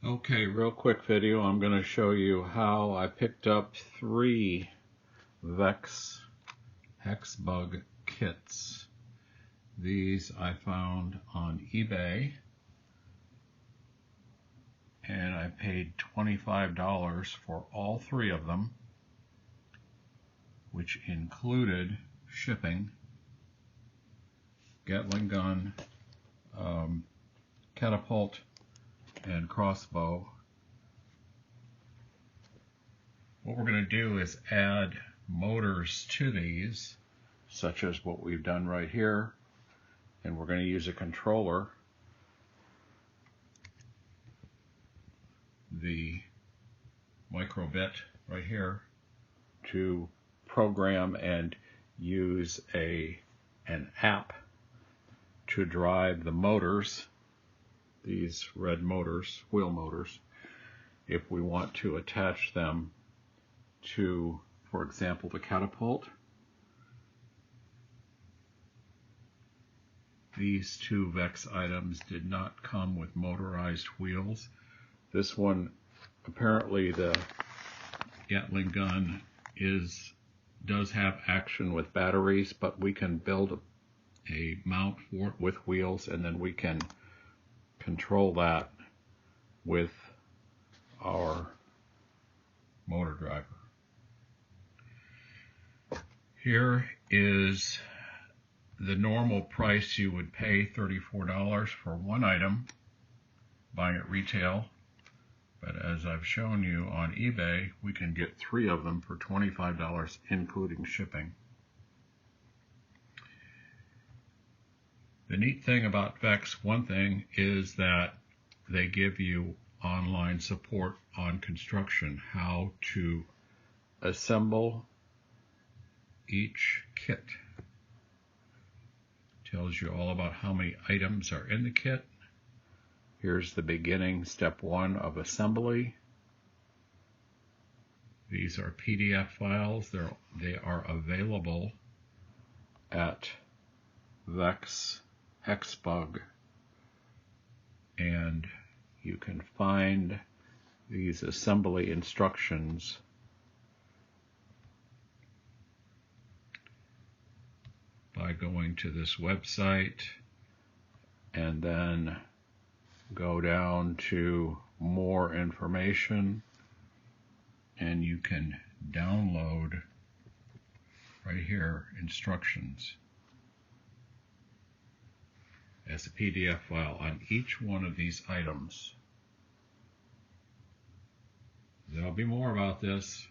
Okay, real quick video. I'm going to show you how I picked up 3 VEX Hexbug kits. These I found on eBay, and I paid $25 for all 3 of them, which included shipping, Gatling gun, catapult, and crossbow. What we're going to do is add motors to these, such as what we've done right here, and we're going to use a controller, the Microbit right here, to program and use an app to drive the motors, these red motors, wheel motors, if we want to attach them to, for example, the catapult. These 2 VEX items did not come with motorized wheels. This one, apparently the Gatling gun does have action with batteries, but we can build a mount for it with wheels, and then we can control that with our motor driver. Here is the normal price you would pay, $34 for one item, buying at retail. But as I've shown you on eBay, we can get 3 of them for $25, including shipping. The neat thing about VEX, one thing, is that they give you online support on construction, how to assemble each kit. Tells you all about how many items are in the kit. Here's the beginning, step 1 of assembly. These are PDF files. They are available at VEX Hexbug, and you can find these assembly instructions by going to this website and then go down to more information, and you can download right here instructions as a PDF file on each one of these items. There'll be more about this.